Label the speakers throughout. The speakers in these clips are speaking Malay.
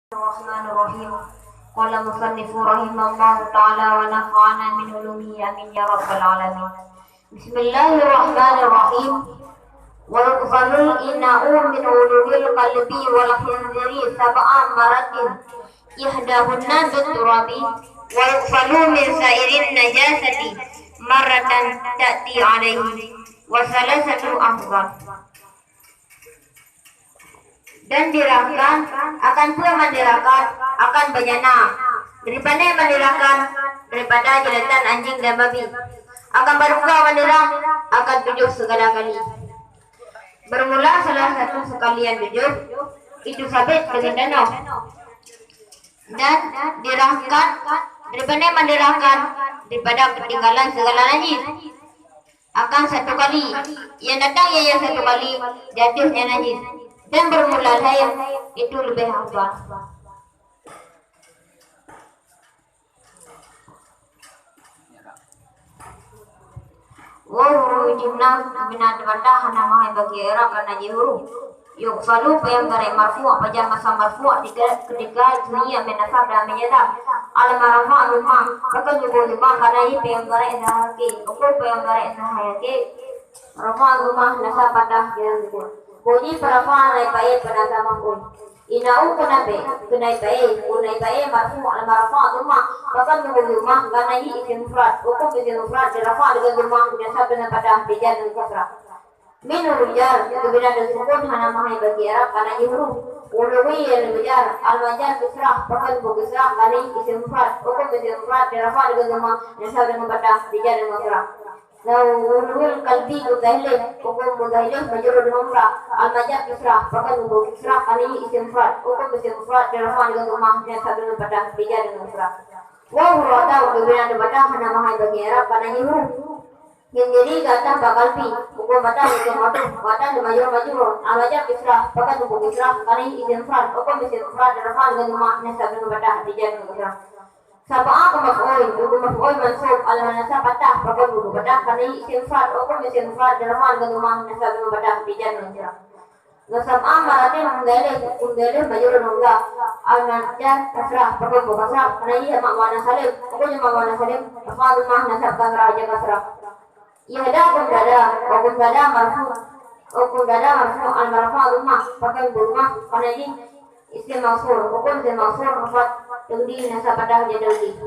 Speaker 1: Bismillahirrahmanirrahim. Qala musannif rahimahullahu ta'ala wa nafa'ana min ulumihi amin ya rabbal alamin. Bismillahirrahmanirrahim. Wa yuqbalul inna'u min ulumil qalbi wal khinziri sab'a maratin ihdahunna bit-turabi wa yuqbalu min sa'irin najasati marratan ta'ti alaihi wa salasatu ahzan. Dan dirahkan akan pula mendirahkan akan bejana daripada mendirahkan daripada jelatan anjing dan babi akan berbuka mendirah akan 7 segala kali. Bermula salah satu sekalian 7 itu sabit dengan danau dan dirahkan daripada mendirahkan daripada ketinggalan segala najis akan 1 kali yang datang ia 1 kali jatuhnya najis. Dan bermula lain itu lebih afdal. Wa huru jumlah binat bata hana mahai bagi era karena jihuru. Yuk selalu payang garai marfu pajang masa marfu ketika dunia menasab dan menyadap alam marfa rumah maka juga rumah karena ini payang garai endahake ukur payang garai endahake rafa rumah nasab patah jalan juga. Bunyi perafaan naik baik pada zaman pun. Inau kenabe marfu al marfu rumah bahkan menunggu rumah karena ini isim mufrad. Hukum isim mufrad dirafa dengan rumah biasa dengan pada bijar dan kasrah. Min ujar kemudian dan sukun hana mahai bagi Arab karena ini huruf. Uluwi yang bijar al majar kasrah bahkan kasrah karena ini isim mufrad. Hukum isim mufrad dirafa dengan rumah biasa dengan pada bijar dan kasrah. Uluwi kalbi mudahilin hukum mudahilin majrur dengan mufrad. Al-Majah kisrah, bahkan untuk kisrah kali ini isim mufrad. Hukum isim mufrad dirafah dengan rumah dan sabdul pada bija dengan mufrad. Wa hurata kemudian ada pada hana mahai bagi Arab karena ini huruf. Yang jadi kata bakalpi hukum bata dengan matu bata di majrur. Al-Majah kisrah, bahkan untuk kisrah kali ini isim mufrad. Hukum isim mufrad dirafah dengan rumah dan sabdul pada bija dengan mufrad. Saba'a maf'ul, hukum maf'ul mansub al-manasab patah, bahkan untuk patah kali ini isim mufrad. Hukum isim mufrad dirafah dengan rumah dan sabdul pada bija dengan mufrad. Nasab'a maratin menggalih majrur nungga al-najah kasrah pakai kasrah karena ini sama mana salim pokoknya mana salim afal mah nasab kasrah aja kasrah ia ada hukum dada marfu al-marfa rumah pakai rumah karena ini isim mausul hukum isim mausul mufrad jadi nasab pada jadi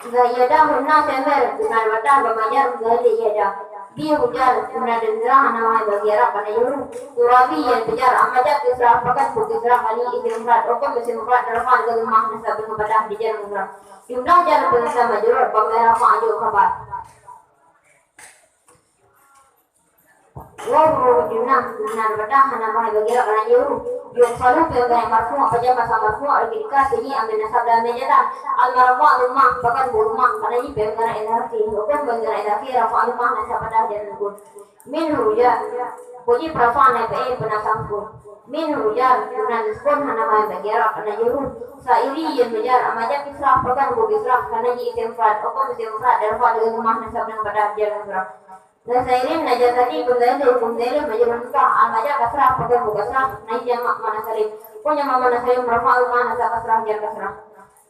Speaker 1: ia hunna sember benar benar bemajar menggalih ia dia hujan kemudian dengerah nama bagi Arab karena yuru turabi yang bejar amajak kisrah pakat kisrah kali isim mufrad hukum isim mufrad darfan ke rumah nasab kepada dijar mufrad jumlah jar bahasa majrur bangga rafa aju khabar wa jumlah benar benar nama bagi Arab karena yuru yuk selalu pegang marfu apa jam masa marfu al-kirika sini ambil nasab dan menjadi al-marfu rumah bahkan rumah karena ini pegang energi hukum pegang energi rafa rumah nasab pada jalan pun min hujar bunyi perasaan naik penasam pun min hujar guna diskon hana mai bagi Arab karena juru sairi yang bejar amajak kisrah bahkan kisrah karena ini isim mufrad hukum isim mufrad rafa dengan rumah nasab dan pada jalan pun dan sairin najasati hukum dalil majrur nikah al-majah kasrah pakai kasrah naik jamak mana salim punya mana salim rafa mana kasrah jar kasrah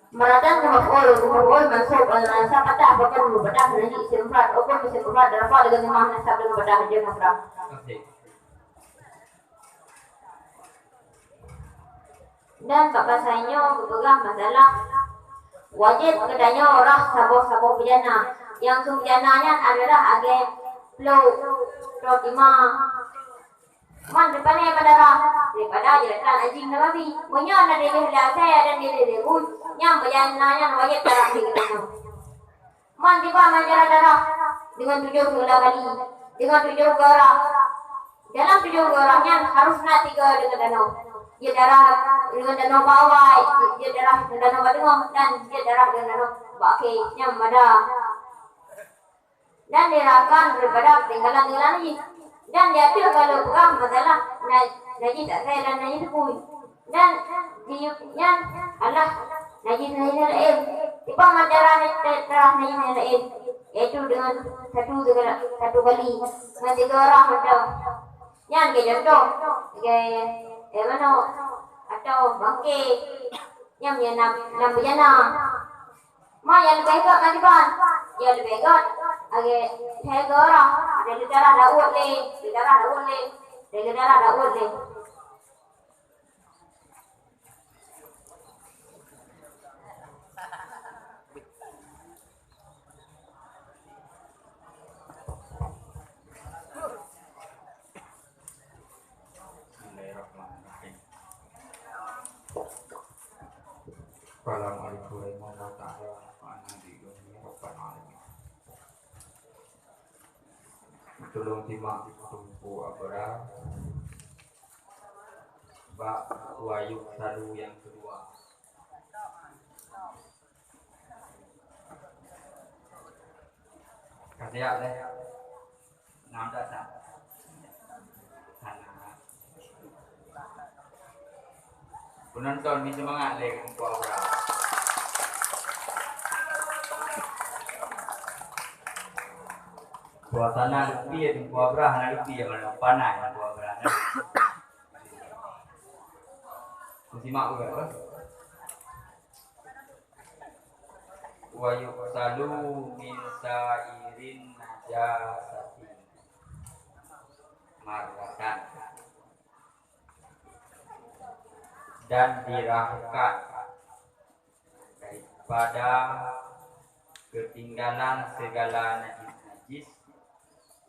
Speaker 1: maratan maf'ul mansub al-nasab patah pakai pada naik isim mufrad hukum isim mufrad rafa dengan mana nasab dengan pada jar kasrah dan bapak saya berpegang masalah wajib kedanya orang sabuk pidana yang pidananya adalah agen flow rotima man depannya daripada jelatan anjing dan babi punya ada dari saya dan dari pun yang bayananya wajib darah dengan man tiba menjara darah dengan 7 segala kali dengan 7 gerah dalam 7 gerahnya harus nak 3 dengan danau dia darah dengan danau bawah dia darah dengan danau badung dan dia darah dengan danau baki yang ada dan dirahkan daripada tinggalan lagi dan diambil kalau bukan masalah najis saya dan najis kuih dan diuknya Allah najis lain tiba majalah terah najis lain yaitu dengan satu kali dengan 3 orang macam yang ke contoh ke mana atau bangkit yang nam bejana ma yang lebih hebat nanti ban yang lebih hebat agak hebat orang dari darah daun le dari darah daun le
Speaker 2: Assalamualaikum warahmatullahi wabarakatuh. Tolong simak tumpu abra bab wayuk salu yang kedua. Kasih ya deh. Nampak tak? Penonton ni semangat leh tumpu abra. Suasana lebih di Buabrah, na lebih yang mana panai di Buabrah. Simak juga. Wa yuqsalu min sa'irin najasati marratan, dan dirahkan daripada ketinggalan segala najis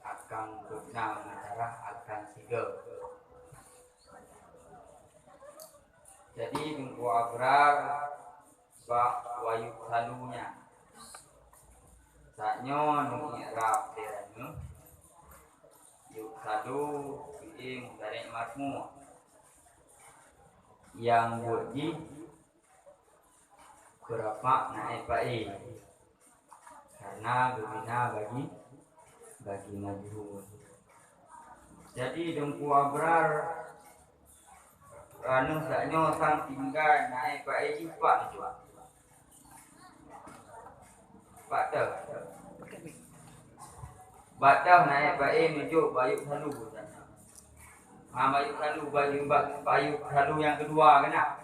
Speaker 2: akan guna mendarah akan tiga. Jadi tunggu abrar bak wayuk salunya saknyo nu i'rab derane yuk salu fi'il mudhari' marfu' yang wajib berapa naik fa'il karena berguna bagi majhul. Jadi dengku abrar anu saknyo sang tinggal naik fa'il sifat itu. Batal. Batal naik fa'il menuju bayuk salu sana. Bayuk salu bayuk salu yang kedua kena.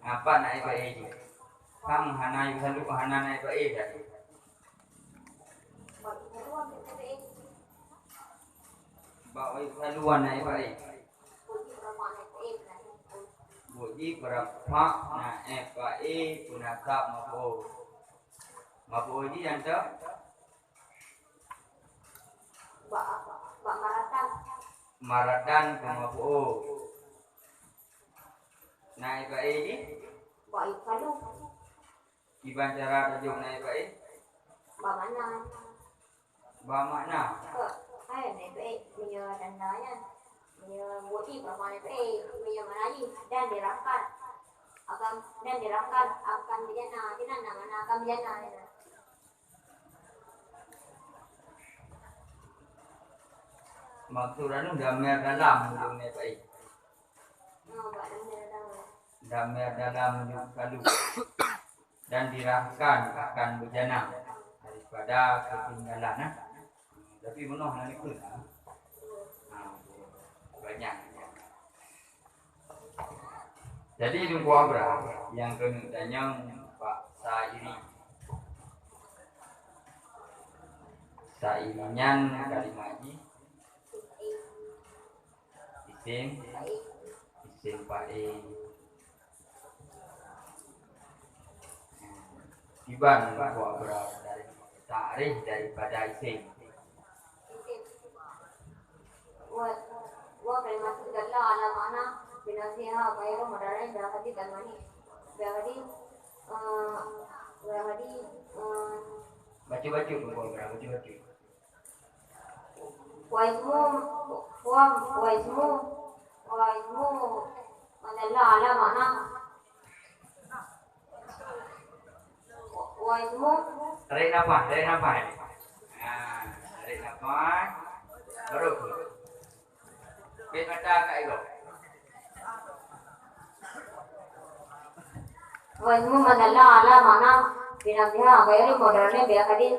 Speaker 2: Apa naik fa'il? Kam hana yuk salu hana naik fa'il tadi. Bayuk saluan naik fa'il. Wajib berapa naik fa'il punakab maf'ul. Maf'ul ini yang tak maratan ke maf'ul. Naik fa'il ini
Speaker 1: baik kalau
Speaker 2: gimana cara tajuk naik fa'il? Ba makna.
Speaker 1: Naik fa'il punya tandanya punya wajib berapa naik fa'il punya mana dan dirangkan akan bejana di mana akan bejana.
Speaker 2: Maksudnya damai dalam dunia baik. Damai dalam kalu dan dirahkan akan bejana daripada ketinggalan. Tapi menuh nanti pun banyak. Jadi tunggu abra yang kenutanya Pak Sairi. Sairinyan kalimat ini isim fa'il tiban bahwa berasal dari ta'rif daripada isim
Speaker 1: wa kalimat dalla ala makna binasiha ghairu mudarain berarti kalmani berarti
Speaker 2: baca-baca baca-baca
Speaker 1: wa ismu dalla ala makna wa ismu
Speaker 2: tarik nafas baru kita baca kat itu
Speaker 1: wa ismu dalla ala makna binasiha ghairu mudarain berarti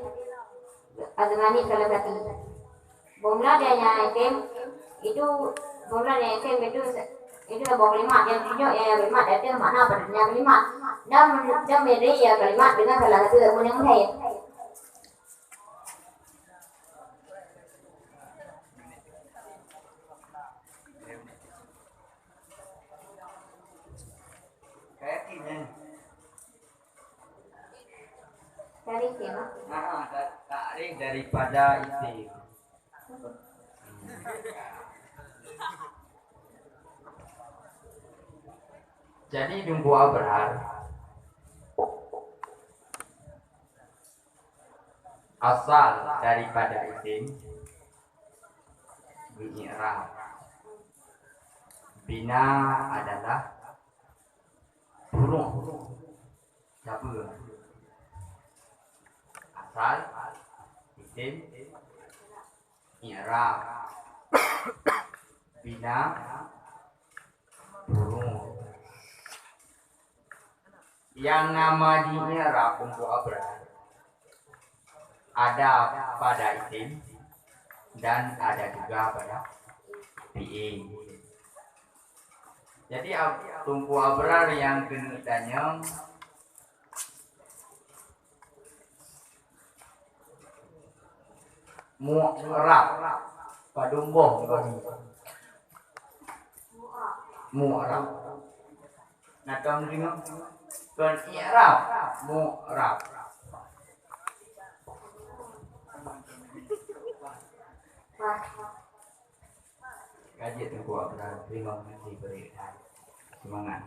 Speaker 1: admani salah satu Bomla dia yang item itu bomla yang item itu Itu bawa kalimat yang tunjuk ya kalimat ada makna padanya kalimat dan beda ya kalimat dengan salah satu yang lain. Dari sini.
Speaker 2: Takrif daripada isim. Jadi Dumbu Abrar asal daripada isim bi'irab. Bina adalah burung. Siapa? Asal isim i'rab. Bina burung. Yang nama di i'rab Dumbu Abrar ada pada isim dan ada juga pada fi'il. Jadi Dumbu Abrar yang keduanya mu'rab padumboh mu'rab. Nah tahun lima kan i'rab mu'rab. Kaji Dumbu Abrar 5 menit beri semangat.